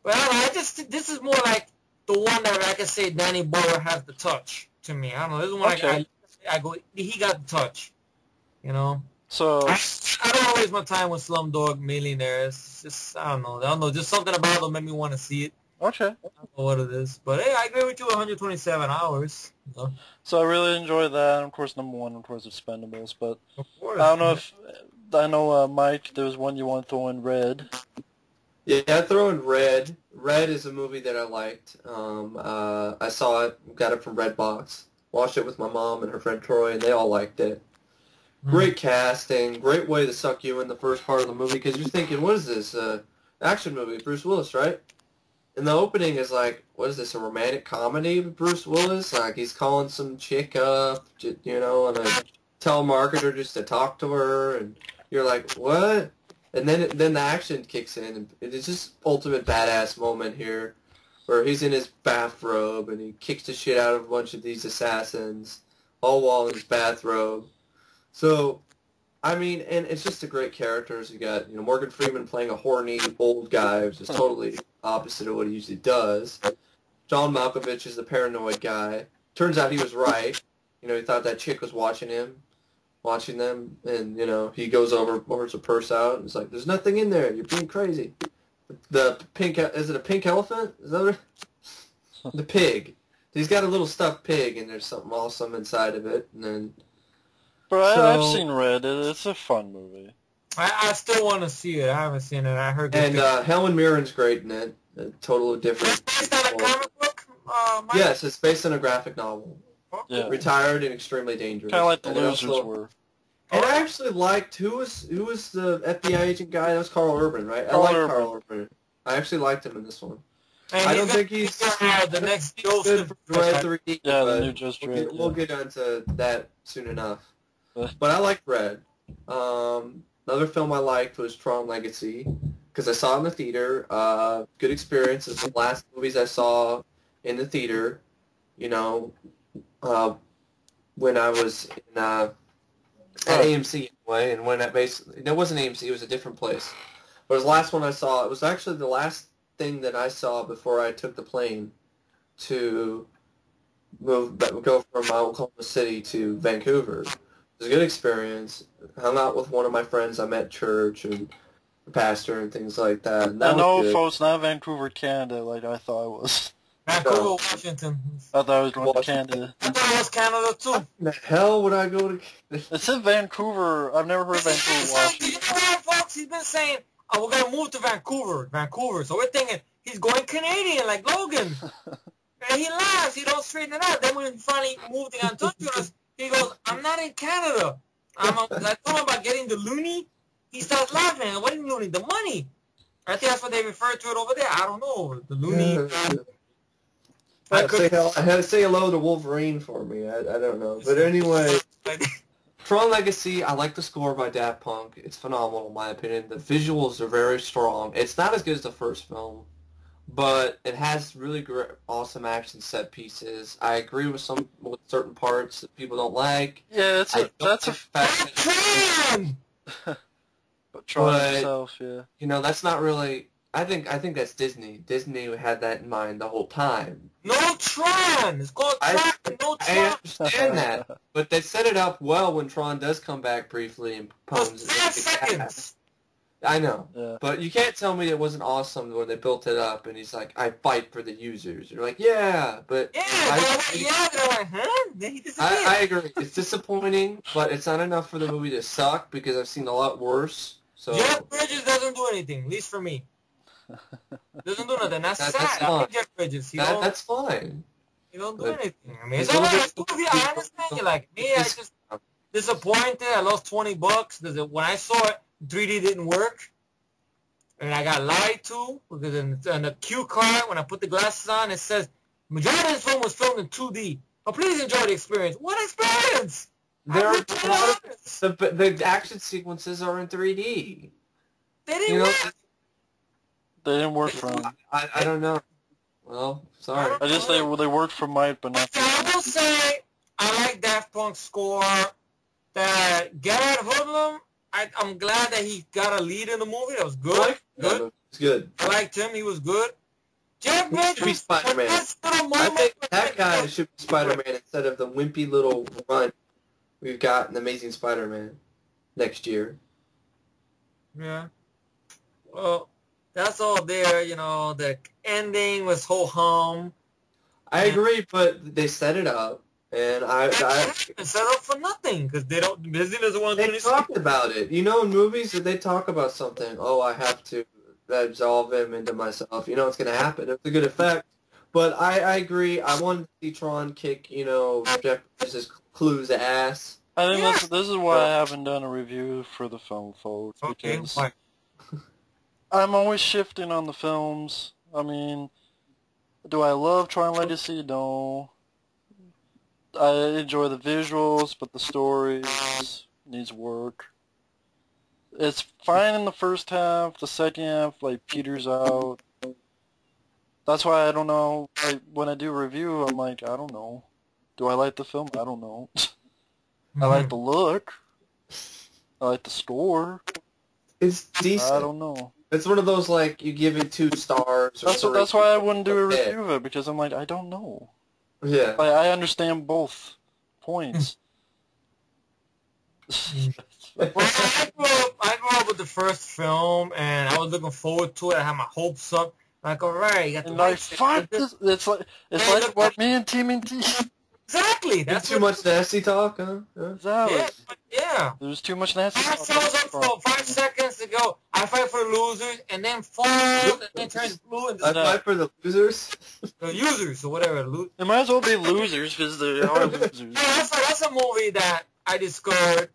Well, I just this is more like the one that I can say Danny Boyle has the touch to me. I don't know. This is one Okay. I go. He got the touch. You know. So I don't waste my time with Slumdog Millionaire. It's just I don't know. Just something about it made me want to see it. okay. I don't know what it is, but hey, I agree with you. 127 hours. You know? So I really enjoyed that. And of course, number one, of course, Expendables. But Of course. I don't know if Mike. There was one you want to throw in Red. Yeah, I throw in Red. Red is a movie that I liked. I saw it, got it from Redbox, watched it with my mom and her friend Troy, and they all liked it. Great casting, great way to suck you in the first part of the movie because you're thinking, what is this? Action movie, Bruce Willis, right? And the opening is like, what is this, a romantic comedy with Bruce Willis? Like he's calling some chick up, you know, on a telemarketer just to talk to her, and you're like, what? And then the action kicks in, and it's just ultimate badass moment here, where he's in his bathrobe and he kicks the shit out of a bunch of these assassins, all while in his bathrobe. So, I mean, and it's just a great characters. You got, Morgan Freeman playing a horny old guy, which is totally opposite of what he usually does. John Malkovich is the paranoid guy. Turns out he was right. He thought that chick was watching them, and, he goes over, pours a purse out, and it's like, there's nothing in there. You're being crazy. The pink, is it a pink elephant? Is that what it? The pig. He's got a little stuffed pig, and there's something awesome inside of it, and then... But I've seen Red. It's a fun movie. I still want to see it. I haven't seen it. I heard. And Helen Mirren's great in it. Totally different. It's based on a comic book. Mike? Yes, it's based on a graphic novel. Yeah. Retired and extremely dangerous. Kind of like the And Losers also- were. And I actually liked who was the FBI agent guy? That was Carl Urban, right? Carl I like Urban. Carl Urban. I actually liked him in this one. And I he's don't think gonna he's be the next good Joseph. for Dread 3D. Yeah, the but new Just we'll Dread. get, we'll get onto that soon enough. But I liked Red. Another film I liked was Tron Legacy because I saw it in the theater. Good experience. It's the last movies I saw in the theater. When I was in at AMC anyway, and when it wasn't AMC, it was a different place. But it was the last one I saw. It was actually the last thing that I saw before I took the plane to go from Oklahoma City to Vancouver. It was a good experience. Hung out with one of my friends I met at church and the pastor and things like that. And that was good. Folks, not Vancouver, Canada, like I thought it was. Vancouver, Washington. I thought I was going to Canada. I thought it was Canada too. The hell would I go to? It said Vancouver. I've never heard of Vancouver, Washington. You know what, folks? He's been saying, "Oh, we're gonna move to Vancouver." So we're thinking he's going Canadian, like Logan. And he laughs. He don't straighten it out. Then when he finally moved to Honduras, he goes, "I'm not in Canada." I told him about getting the loonie. He starts laughing. What do you mean, the money? I think that's what they refer to it over there. I don't know. The loonie. I had to say hello to Wolverine for me. I don't know. But anyway, Tron Legacy, I like the score by Daft Punk. It's phenomenal in my opinion. The visuals are very strong. It's not as good as the first film, but it has really great, awesome action set pieces. I agree with certain parts that people don't like. Yeah, that's a fact. Tron! But Tron himself, yeah. That's not really... I think that's Disney. Disney had that in mind the whole time. No Tron! It's called Tron, no Tron! I understand that, but they set it up well when Tron does come back briefly and poses. 5 seconds! I know, Yeah. but you can't tell me it wasn't awesome when they built it up and he's like, I fight for the users. You're like, yeah, but... Yeah, they're like, huh? Then he disappeared. I agree. It's disappointing, but it's not enough for the movie to suck because I've seen a lot worse. So Jeff Bridges doesn't do anything, at least for me. Doesn't do nothing. That's sad. That's I like Jeff Bridges. that's fine. He don't do anything. I mean, it's alright. I understand you. Like me, I just disappointed. I lost $20 because when I saw it, 3D didn't work, and I got lied to because in the cue card when I put the glasses on, it says majority of this film was filmed in 2D. But please enjoy the experience. What experience? The action sequences are in 3D. They didn't work. They didn't work for him. I don't know. Well, sorry. I just they worked for Mike, but not for I will say I like Daft Punk's score. That Garrett Hoodlum, I'm glad that he got a lead in the movie. That was good. It's good. I liked him. He was good. Jeff He should be Bridges, Spider-Man. this little I moment think was that like, guy should be Spider-Man instead of the wimpy little runt we've got in Amazing Spider-Man next year. yeah. Well, that's all there. The ending was ho hum. I agree, but they set it up, and I Set up for nothing because Disney doesn't want to do they this. talked about it. In movies, they talk about something. Oh, I have to absolve him into myself. It's going to happen. It's a good effect. But I agree. I wanted to see Tron kick, Jeff Bridges' Clue's ass. I think this is why I haven't done a review for the film, folks, because Okay, I'm always shifting on the films. I mean, do I love Tron Legacy? No. I enjoy the visuals, but the story needs work. It's fine in the first half. The second half, peters out. That's why I don't know. When I do a review, I'm like, I don't know. Do I like the film? I don't know. I like the look. I like the score. It's decent. I don't know. It's one of those, you give it 2 stars. That's why I wouldn't do a review of it, because I'm like, I don't know. Yeah. I understand both points. Well, I grew up with the first film, and I was looking forward to it. I had my hopes up. Like, all right, you got the And right fuck this. It's like what me and TMNT. Exactly. That's too much nasty talk, huh? Exactly. Yeah. There's too much nasty I talk. shows up for 5 seconds to go. I fight for the losers, and then fall, and then turns blue, and I fight for the losers. the users or whatever. They might as well be losers because they are losers. Yeah, that's a movie that I discovered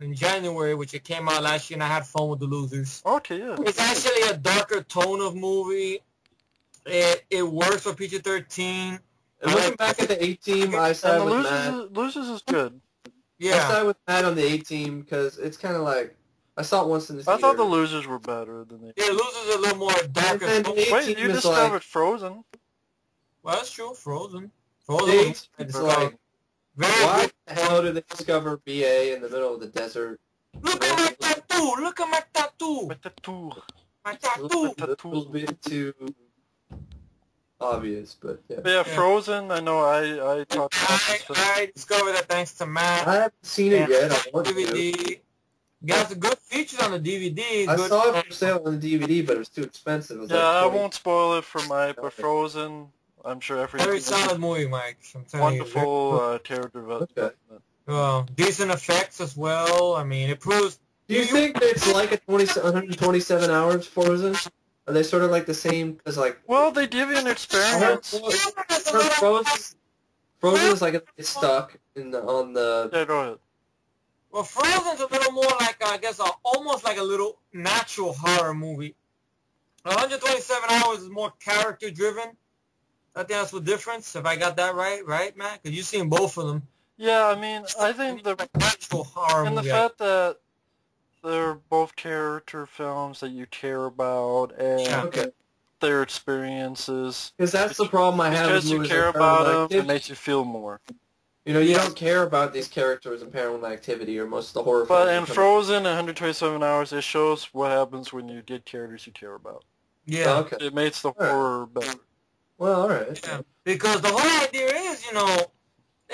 in January, which it came out last year, and I had fun with the losers. Okay, yeah. It's actually a darker tone of movie. It works for PG-13. And looking back at the A-Team, I side with Matt. Losers is good. I side with Matt on the A-Team because it's kind of like, I saw it once in the theater. I thought the losers were better than the... Yeah, losers are a little more darker. Wait, you discovered Frozen. Well, that's true. Frozen. It's like, why the hell did they discover BA in the middle of the desert? Look at my tattoo! Look at my tattoo! My tattoo. My tattoo! A little bit too obvious, but yeah. But yeah, Frozen, I know I talked about this. I discovered that thanks to Matt. I haven't seen it yet. I want DVD. to. Got some good features on the DVD. I saw it for sale on the DVD, but it was too expensive. It was I won't spoil it for Mike, but Frozen, I'm sure everything. Very solid movie, Mike. I'm telling wonderful character development. Decent effects as well. I mean, it proves. Do you think that it's like 127 hours, Frozen? Are they sort of like the same as Well, they give you an experience. Frozen is like it's stuck on the. Yeah, go ahead. Well, Frozen's a little more like, I guess, almost like a little natural horror movie. 127 hours is more character-driven. I think that's the difference, if I got that right, Matt? Because you've seen both of them. Yeah, I mean, I think the natural horror and movie. the fact that they're both character films that you care about and their experiences. Because that's the problem I have with movies. Because you care about them, it makes you feel more. You don't care about these characters in Paranormal Activity or most of the horror films. But in Frozen, 127 hours, it shows what happens when you get characters you care about. Yeah. Okay. It makes the horror better. Well, all right. Yeah. Because the whole idea is,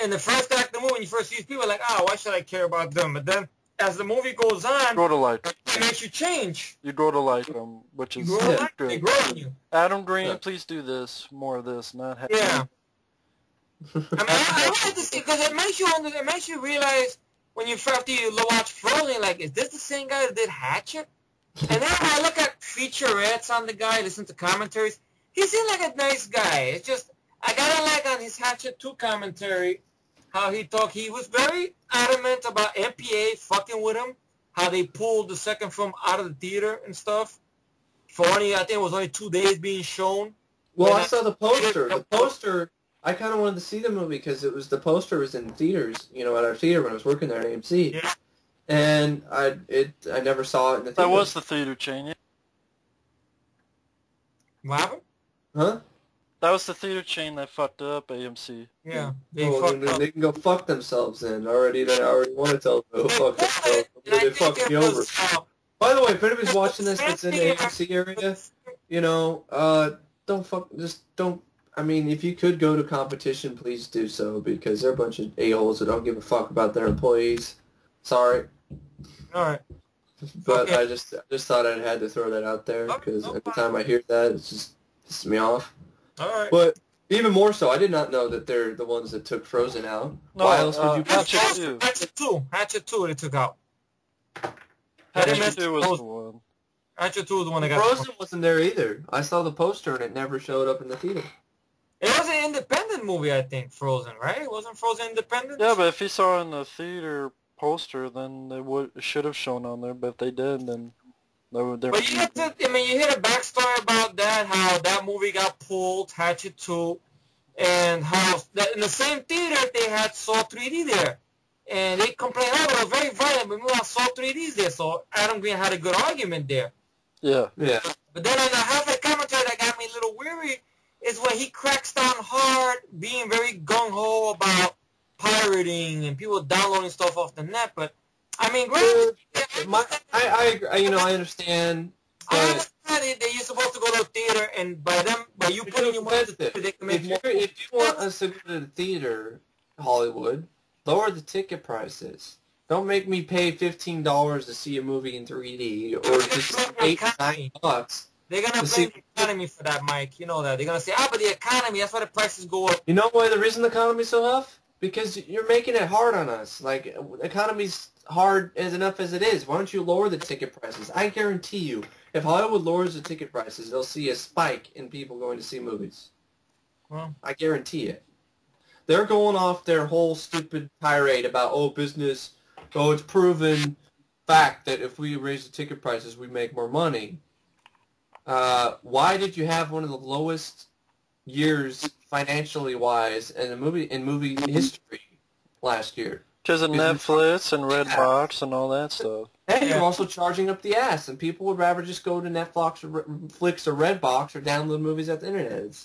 in the first act of the movie, when you first see these people, like, why should I care about them? But then, as the movie goes on, grow to like it makes you change. You grow to like them, which is good. They grow on you. Adam Green, please do this, more of this, not have. Yeah. I mean, I like this because it makes you realize when after you watch Frozen, like, is this the same guy that did Hatchet? And then when I look at featurettes on the guy, listen to commentaries, he seemed like a nice guy. It's just, I gotta like on his Hatchet 2 commentary, how he talked. He was very adamant about MPA fucking with him, how they pulled the second film out of the theater and stuff. For only, I think it was only 2 days being shown. Well, I saw the poster. The poster, I kind of wanted to see the movie because the poster was in theaters, at our theater when I was working there at AMC. Yeah. And I never saw it in the theater. That was the theater chain, yeah. What happened? Huh? That was the theater chain that fucked up AMC. Yeah. They can go fuck themselves then. I already want to tell them to go fuck themselves. They fucked me over. By the way, if anybody's watching this that's in the AMC area, don't. I mean, if you could go to competition, please do so, because they're a bunch of a-holes that don't give a fuck about their employees. Sorry. All right. But Okay. I just thought I had to throw that out there, because every time I hear that, it just pisses me off. All right. But even more so, I did not know that they're the ones that took Frozen out. No, Why else would you put Hatchet 2. Hatchet 2 they took out. Hatchet 2 was the one. Hatchet 2 is the one that got... Frozen wasn't there either. I saw the poster and it never showed up in the theater. It was an independent movie, I think, Frozen, right? Wasn't Frozen independent? Yeah, but if you saw in the theater poster, then it should have shown on there. But if they did, then they were there. But you hear the backstory about that, how that movie got pulled, Hatchet 2, and how in the same theater they had Saw 3D there. And they complained, oh, it was very violent, but we want Saw 3Ds there. So Adam Green had a good argument there. Yeah. Yeah. But then on the half-life commentary that got me a little weary is when he cracks down hard, being very gung-ho about pirating and people downloading stuff off the net. But, I mean, I understand. I understand that you're supposed to go to a theater, and by you putting your money in the theater, they can make more. If you want us to go to the theater, Hollywood, lower the ticket prices. Don't make me pay $15 to see a movie in 3D, or just $8-9. They're going to blame the economy for that, Mike. You know that. They're going to say, but the economy, that's why the prices go up. You know why the reason the economy's so tough? Because you're making it hard on us. Like, the economy's hard as enough as it is. Why don't you lower the ticket prices? I guarantee you, if Hollywood lowers the ticket prices, they'll see a spike in people going to see movies. Well, I guarantee it. They're going off their whole stupid tirade about, business, it's proven fact that if we raise the ticket prices, we make more money. Why did you have one of the lowest years financially wise in movie history last year? Because of Netflix and Redbox and all that stuff. And you're also charging up the ass, and people would rather just go to Netflix or Redbox or download movies at the internet.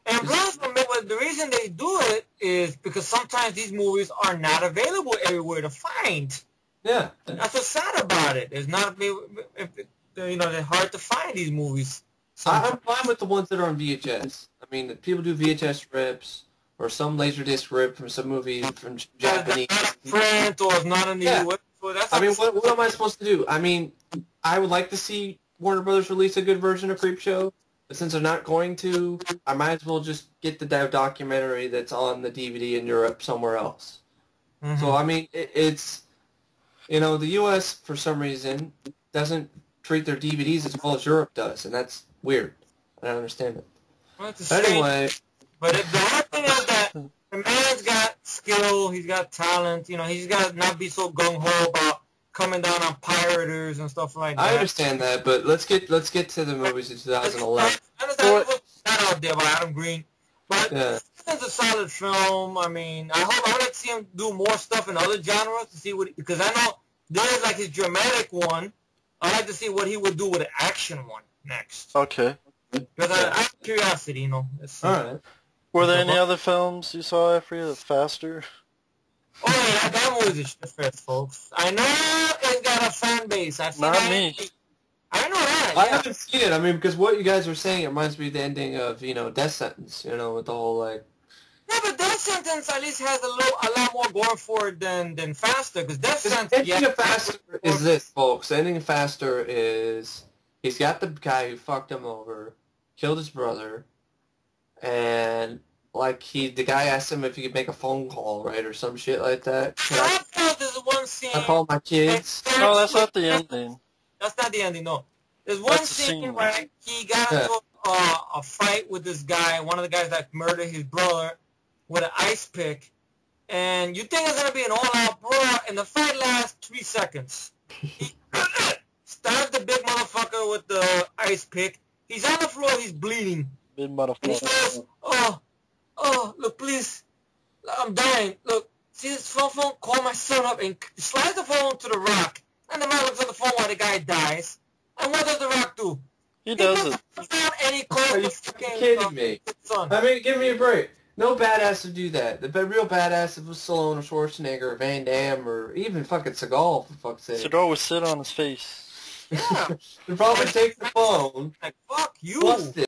And plus, the reason they do it is because sometimes these movies are not available everywhere to find. Yeah. That's what's sad about it. It's not, they're hard to find these movies. I'm fine with the ones that are on VHS. I mean, people do VHS rips or some Laserdisc rip from some movie from Japanese. Print or it's not in the US. I mean, what am I supposed to do? I mean, I would like to see Warner Brothers release a good version of Creepshow. But since they're not going to, I might as well just get the documentary that's on the DVD in Europe somewhere else. Mm-hmm. So, I mean, it's, the U.S., for some reason, doesn't treat their DVDs as well as Europe does, and that's weird. I don't understand it. Well, anyway. But the hard thing is that the man's got skill, he's got talent, he's got to not be so gung-ho about coming down on pirators and stuff like that. I understand that, but let's get to the movies in 2011. I understand that out there by Adam Green, but yeah. It's a solid film. I mean, I would like to see him do more stuff in other genres to see because I know there's like his dramatic one. I'd like to see what he would do with an action one next. Okay. Because I have curiosity, All right. Were there any other films you saw, Efree, faster? Oh, yeah, that movie's a shit fest, folks. I know it's got a fan base. Not me. I know that. I haven't seen it. I mean, because what you guys were saying, it reminds me of the ending of, Death Sentence, with the whole, like... Yeah, but Death Sentence at least has a lot more going for it than Faster, because Death Sentence... The ending of Faster is this, folks. The ending of Faster is... He's got the guy who fucked him over, killed his brother, and... the guy asked him if he could make a phone call, right, or some shit like that. There's one scene... I call my kids. No, that's not the ending. That's not the ending, no. There's one scene where he got into a fight with this guy, one of the guys that murdered his brother, with an ice pick. And you think it's going to be an all-out brawl, and the fight lasts 3 seconds. He stabs the big motherfucker with the ice pick. He's on the floor, he's bleeding. Big motherfucker. And he goes, look, please, I'm dying. Look, see this phone? Call my son up and slides the phone to the Rock. And the man looks at the phone while the guy dies. And what does the Rock do? He does it. And he calls Are you kidding me? Son. I mean, give me a break. No badass would do that. The real badass was Stallone or Schwarzenegger or Van Damme or even fucking Seagal, for fuck's sake. Seagal would sit on his face. Yeah. They'd probably take the phone. Like, fuck you. Bust it.